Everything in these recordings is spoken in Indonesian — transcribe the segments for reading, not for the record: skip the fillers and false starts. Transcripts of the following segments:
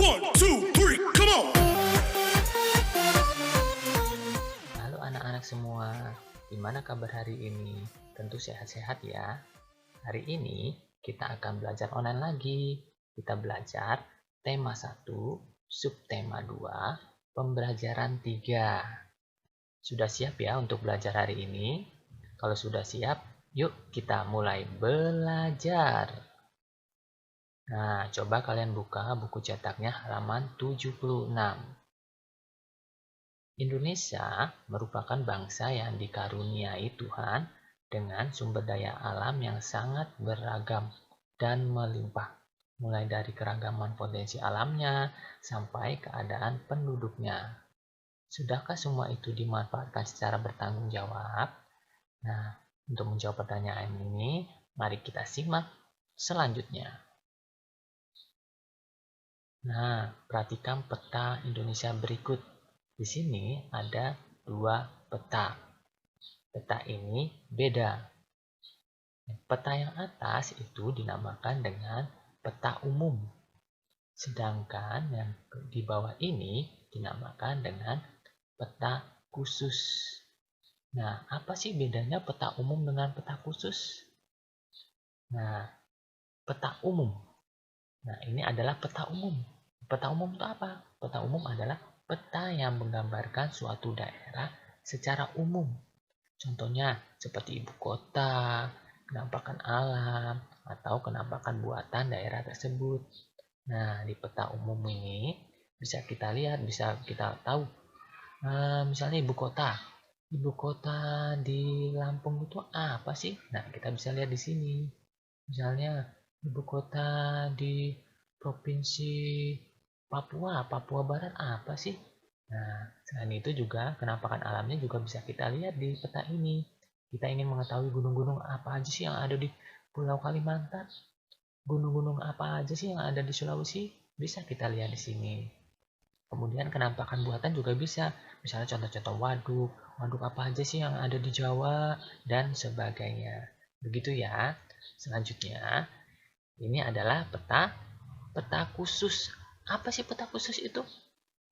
One, two, three, come on! Halo anak-anak semua, gimana kabar hari ini? Tentu sehat-sehat ya. Hari ini kita akan belajar online lagi. Kita belajar tema 1, subtema 2, pembelajaran 3. Sudah siap ya untuk belajar hari ini? Kalau sudah siap, yuk kita mulai belajar. Nah, coba kalian buka buku cetaknya halaman 76. Indonesia merupakan bangsa yang dikaruniai Tuhan dengan sumber daya alam yang sangat beragam dan melimpah, mulai dari keragaman potensi alamnya sampai keadaan penduduknya. Sudahkah semua itu dimanfaatkan secara bertanggung jawab? Nah, untuk menjawab pertanyaan ini, mari kita simak selanjutnya. Nah, perhatikan peta Indonesia berikut. Di sini ada 2 peta. Peta ini beda. Peta yang atas itu dinamakan dengan peta umum. Sedangkan yang di bawah ini dinamakan dengan peta khusus. Nah, apa sih bedanya peta umum dengan peta khusus? Nah, peta umum. Nah, ini adalah peta umum. Peta umum itu apa? Peta umum adalah peta yang menggambarkan suatu daerah secara umum. Contohnya seperti ibu kota, penampakan alam, atau penampakan buatan daerah tersebut. Nah, di peta umum ini bisa kita lihat, bisa kita tahu. Misalnya ibu kota. Ibu kota di Lampung itu apa sih? Nah, kita bisa lihat di sini. Misalnya ibu kota di provinsi Papua Barat apa sih? Nah, selain itu juga penampakan alamnya juga bisa kita lihat di peta ini. Kita ingin mengetahui gunung-gunung apa aja sih yang ada di Pulau Kalimantan, gunung-gunung apa aja sih yang ada di Sulawesi, bisa kita lihat di sini. Kemudian penampakan buatan juga bisa, misalnya contoh-contoh waduk apa aja sih yang ada di Jawa, dan sebagainya. Begitu ya. Selanjutnya, ini adalah peta khusus. Apa sih peta khusus itu?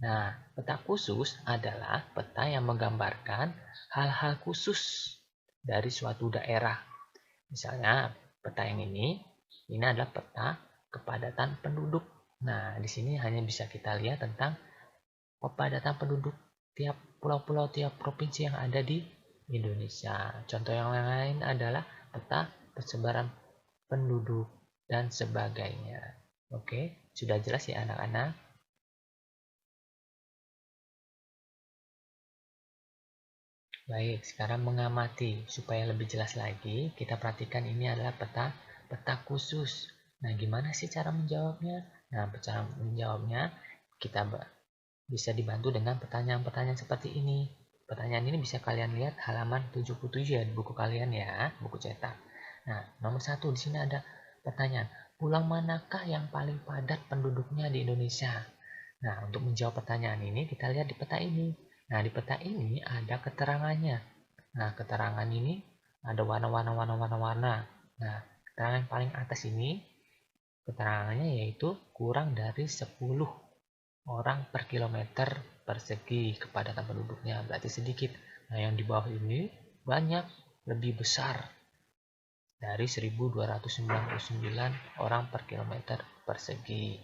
Nah, peta khusus adalah peta yang menggambarkan hal-hal khusus dari suatu daerah. Misalnya, peta yang ini adalah peta kepadatan penduduk. Nah, di sini hanya bisa kita lihat tentang kepadatan penduduk tiap pulau-pulau, tiap provinsi yang ada di Indonesia. Contoh yang lain adalah peta persebaran penduduk dan sebagainya. Oke, sudah jelas ya anak-anak? Baik, sekarang mengamati supaya lebih jelas lagi, kita perhatikan ini adalah peta khusus. Nah, gimana sih cara menjawabnya? Nah, cara menjawabnya kita bisa dibantu dengan pertanyaan-pertanyaan seperti ini. Pertanyaan ini bisa kalian lihat halaman 77 ya di buku kalian ya, buku cetak. Nah, nomor 1 di sini ada pertanyaan, pulau manakah yang paling padat penduduknya di Indonesia? Nah, untuk menjawab pertanyaan ini kita lihat di peta ini. Nah, di peta ini ada keterangannya. Nah, keterangan ini ada warna-warna. Nah, keterangan yang paling atas ini keterangannya yaitu kurang dari 10 orang per kilometer persegi kepadatan penduduknya, berarti sedikit. Nah, yang di bawah ini banyak, lebih besar dari 1299 orang per kilometer persegi.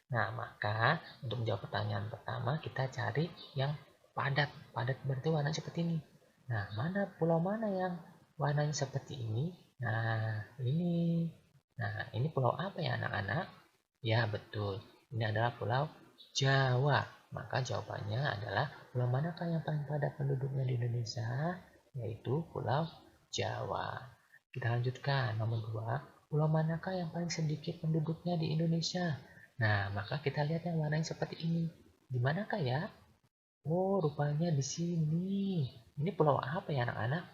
Nah, maka untuk menjawab pertanyaan pertama kita cari yang padat. Padat berarti warnanya seperti ini. Nah, pulau mana yang warnanya seperti ini? Nah, ini. Nah, ini pulau apa ya anak-anak? Ya, betul. Ini adalah pulau Jawa. Maka jawabannya adalah pulau manakah yang paling padat penduduknya di Indonesia? Yaitu Pulau Jawa. Kita lanjutkan. Nomor 2. Pulau manakah yang paling sedikit penduduknya di Indonesia? Nah, maka kita lihat yang warnanya seperti ini. Di manakah ya? Oh, rupanya di sini. Ini pulau apa ya anak-anak?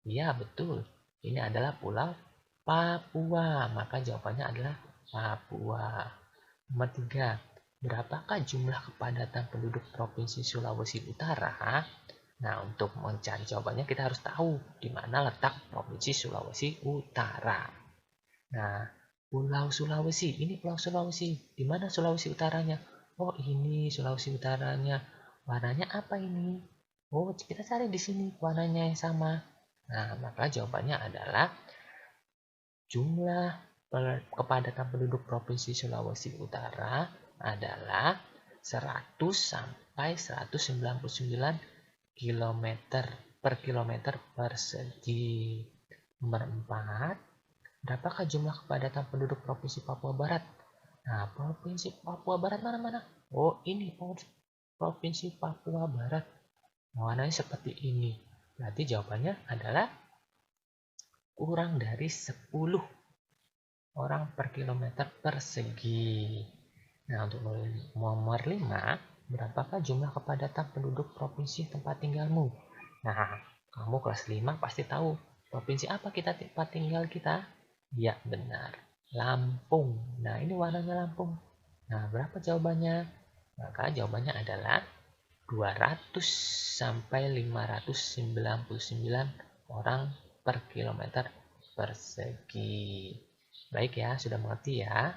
Iya, betul. Ini adalah Pulau Papua. Maka jawabannya adalah Papua. Nomor 3. Berapakah jumlah kepadatan penduduk Provinsi Sulawesi Utara? Nah, untuk mencari jawabannya kita harus tahu di mana letak Provinsi Sulawesi Utara. Nah, Pulau Sulawesi, ini Pulau Sulawesi. Di mana Sulawesi Utaranya? Oh, ini Sulawesi Utaranya. Warnanya apa ini? Oh, kita cari di sini warnanya yang sama. Nah, maka jawabannya adalah jumlah kepadatan penduduk Provinsi Sulawesi Utara adalah 100 sampai 199 km per kilometer persegi. Nomor 4, berapakah jumlah kepadatan penduduk Provinsi Papua Barat? Nah, Provinsi Papua Barat mana-mana? Oh, ini Provinsi Papua Barat. Warnanya seperti ini. Berarti jawabannya adalah kurang dari 10 orang per kilometer persegi. Nah, untuk nomor 5, berapakah jumlah kepadatan penduduk provinsi tempat tinggalmu? Nah, kamu kelas 5 pasti tahu provinsi apa tempat tinggal kita? Ya, benar. Lampung. Nah, ini warnanya Lampung. Nah, berapa jawabannya? Maka jawabannya adalah 200 sampai 599 orang per kilometer persegi. Baik ya, sudah mengerti ya?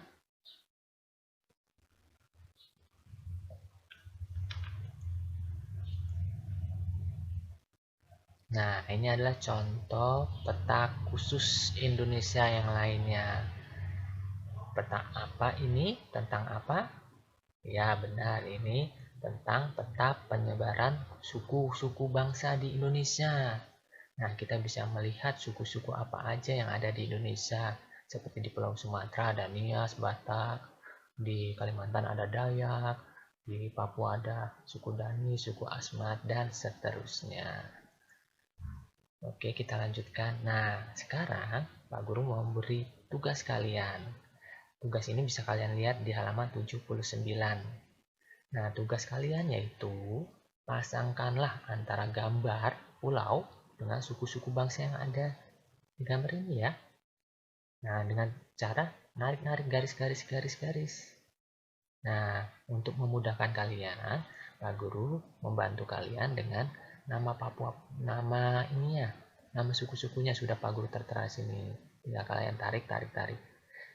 Nah, ini adalah contoh peta khusus Indonesia yang lainnya. Peta apa ini? Tentang apa? Ya, benar. Ini tentang peta penyebaran suku-suku bangsa di Indonesia. Nah, kita bisa melihat suku-suku apa aja yang ada di Indonesia. Seperti di Pulau Sumatera ada Nias, Batak, di Kalimantan ada Dayak, di Papua ada suku Dani, suku Asmat, dan seterusnya. Oke, kita lanjutkan. Nah, sekarang Pak Guru mau memberi tugas kalian. Tugas ini bisa kalian lihat di halaman 79. Nah, tugas kalian yaitu pasangkanlah antara gambar pulau dengan suku-suku bangsa yang ada di gambar ini ya. Nah, dengan cara narik-narik garis-garis. Nah, untuk memudahkan kalian, Pak Guru membantu kalian dengan nama Papua, nama ininya, nama suku-sukunya sudah Pak Guru tertera sini. Tinggal kalian tarik.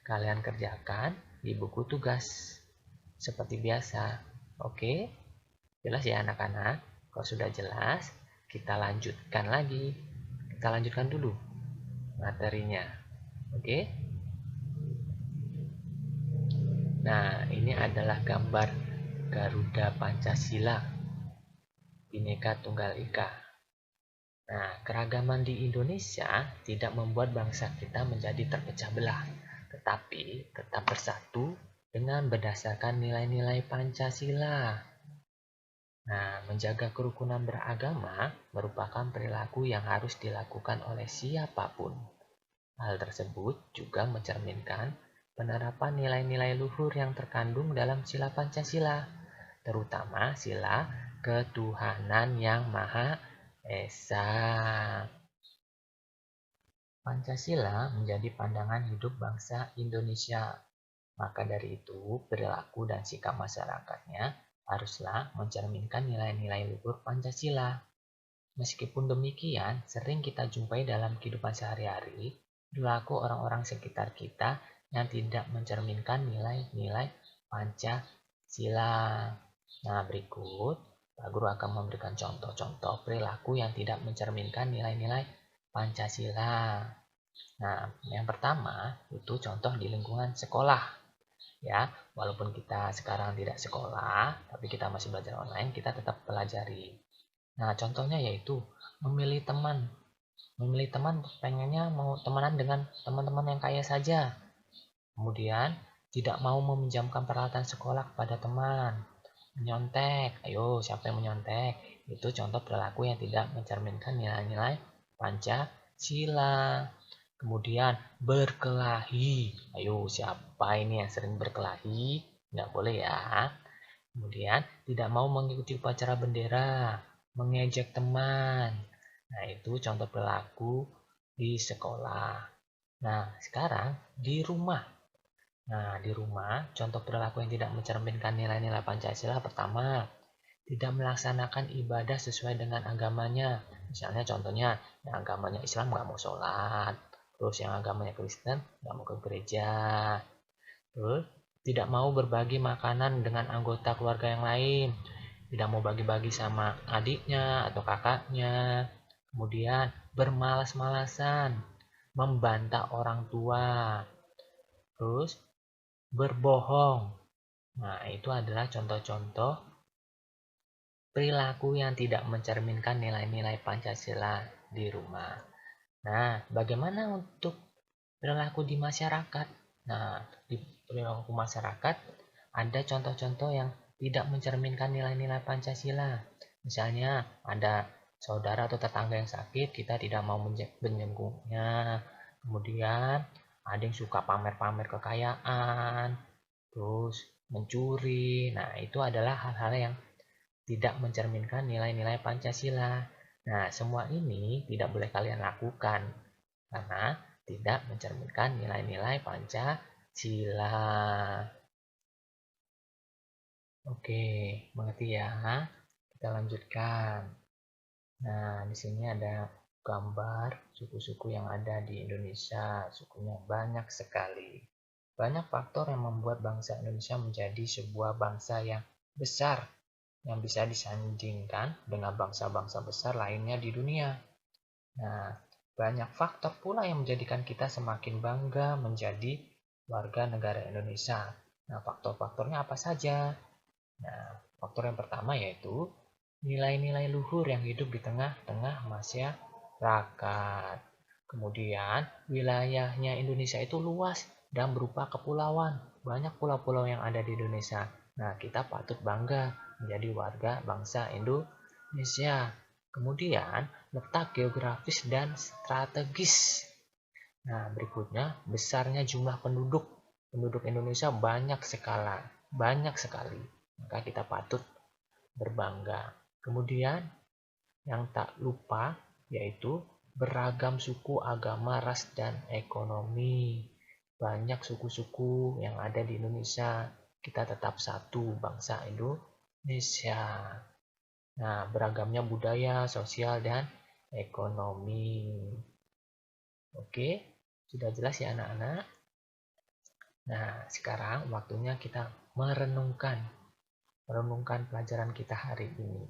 Kalian kerjakan di buku tugas seperti biasa. Oke? Jelas ya anak-anak? Kalau sudah jelas, kita lanjutkan lagi. Kita lanjutkan dulu materinya. Oke? Nah, ini adalah gambar Garuda Pancasila, Bhinneka Tunggal Ika. Nah, keragaman di Indonesia tidak membuat bangsa kita menjadi terpecah belah, tetapi tetap bersatu dengan berdasarkan nilai-nilai Pancasila. Nah, menjaga kerukunan beragama merupakan perilaku yang harus dilakukan oleh siapapun. Hal tersebut juga mencerminkan penerapan nilai-nilai luhur yang terkandung dalam sila Pancasila, terutama sila ketuhanan yang Maha Esa. Pancasila menjadi pandangan hidup bangsa Indonesia. Maka dari itu, perilaku dan sikap masyarakatnya haruslah mencerminkan nilai-nilai luhur Pancasila. Meskipun demikian, sering kita jumpai dalam kehidupan sehari-hari perilaku orang-orang sekitar kita yang tidak mencerminkan nilai-nilai Pancasila. Nah, berikut Pak Guru akan memberikan contoh-contoh perilaku yang tidak mencerminkan nilai-nilai Pancasila. Nah, yang pertama itu contoh di lingkungan sekolah. Ya, walaupun kita sekarang tidak sekolah, tapi kita masih belajar online, kita tetap pelajari. Nah, contohnya yaitu memilih teman. Memilih teman pengennya mau temenan dengan teman-teman yang kaya saja. Kemudian, tidak mau meminjamkan peralatan sekolah kepada teman. Menyontek. Ayo, siapa yang menyontek? Itu contoh perilaku yang tidak mencerminkan nilai-nilai Pancasila. Kemudian, berkelahi. Ayo, siapa ini yang sering berkelahi? Nggak boleh ya. Kemudian, tidak mau mengikuti upacara bendera, mengejek teman. Nah, itu contoh perilaku di sekolah. Nah, sekarang di rumah. Nah, di rumah, contoh perilaku yang tidak mencerminkan nilai-nilai Pancasila pertama, tidak melaksanakan ibadah sesuai dengan agamanya. Misalnya contohnya, yang agamanya Islam nggak mau sholat, terus yang agamanya Kristen nggak mau ke gereja. Terus tidak mau berbagi makanan dengan anggota keluarga yang lain, tidak mau bagi-bagi sama adiknya atau kakaknya, kemudian bermalas-malasan, membantah orang tua, terus berbohong. Nah, itu adalah contoh-contoh perilaku yang tidak mencerminkan nilai-nilai Pancasila di rumah. Nah, bagaimana untuk perilaku di masyarakat? Nah, di perilaku masyarakat ada contoh-contoh yang tidak mencerminkan nilai-nilai Pancasila. Misalnya, ada saudara atau tetangga yang sakit, kita tidak mau menjenguknya. Kemudian, ada yang suka pamer-pamer kekayaan, terus mencuri. Nah, itu adalah hal-hal yang tidak mencerminkan nilai-nilai Pancasila. Nah, semua ini tidak boleh kalian lakukan karena tidak mencerminkan nilai-nilai Pancasila. Oke, mengerti ya? Kita lanjutkan. Nah, di sini ada gambar suku-suku yang ada di Indonesia. Sukunya banyak sekali. Banyak faktor yang membuat bangsa Indonesia menjadi sebuah bangsa yang besar, yang bisa disandingkan dengan bangsa-bangsa besar lainnya di dunia. Nah, banyak faktor pula yang menjadikan kita semakin bangga menjadi warga negara Indonesia. Nah, faktor-faktornya apa saja? Nah, faktor yang pertama yaitu nilai-nilai luhur yang hidup di tengah-tengah masyarakat. Kemudian, wilayahnya Indonesia itu luas dan berupa kepulauan. Banyak pulau-pulau yang ada di Indonesia. Nah, kita patut bangga menjadi warga bangsa Indonesia. Kemudian, letak geografis dan strategis. Nah, berikutnya, besarnya jumlah penduduk. Penduduk Indonesia banyak sekali. Maka kita patut berbangga. Kemudian, yang tak lupa yaitu beragam suku, agama, ras, dan ekonomi. Banyak suku-suku yang ada di Indonesia. Kita tetap satu bangsa Indonesia. Nah, beragamnya budaya, sosial, dan ekonomi. Oke, sudah jelas ya anak-anak? Nah, sekarang waktunya kita merenungkan pelajaran kita hari ini.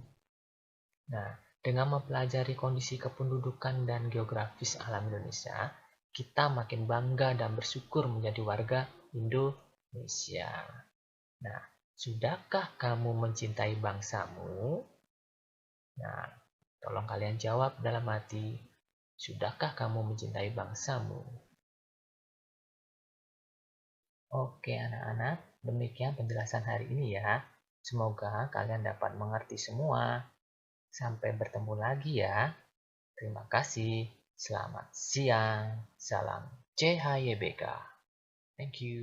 Nah, dengan mempelajari kondisi kependudukan dan geografis alam Indonesia, kita makin bangga dan bersyukur menjadi warga Indonesia. Nah, sudahkah kamu mencintai bangsamu? Nah, tolong kalian jawab dalam hati. Sudahkah kamu mencintai bangsamu? Oke anak-anak, demikian penjelasan hari ini ya. Semoga kalian dapat mengerti semua. Sampai bertemu lagi ya. Terima kasih. Selamat siang. Salam CHYBK. Thank you.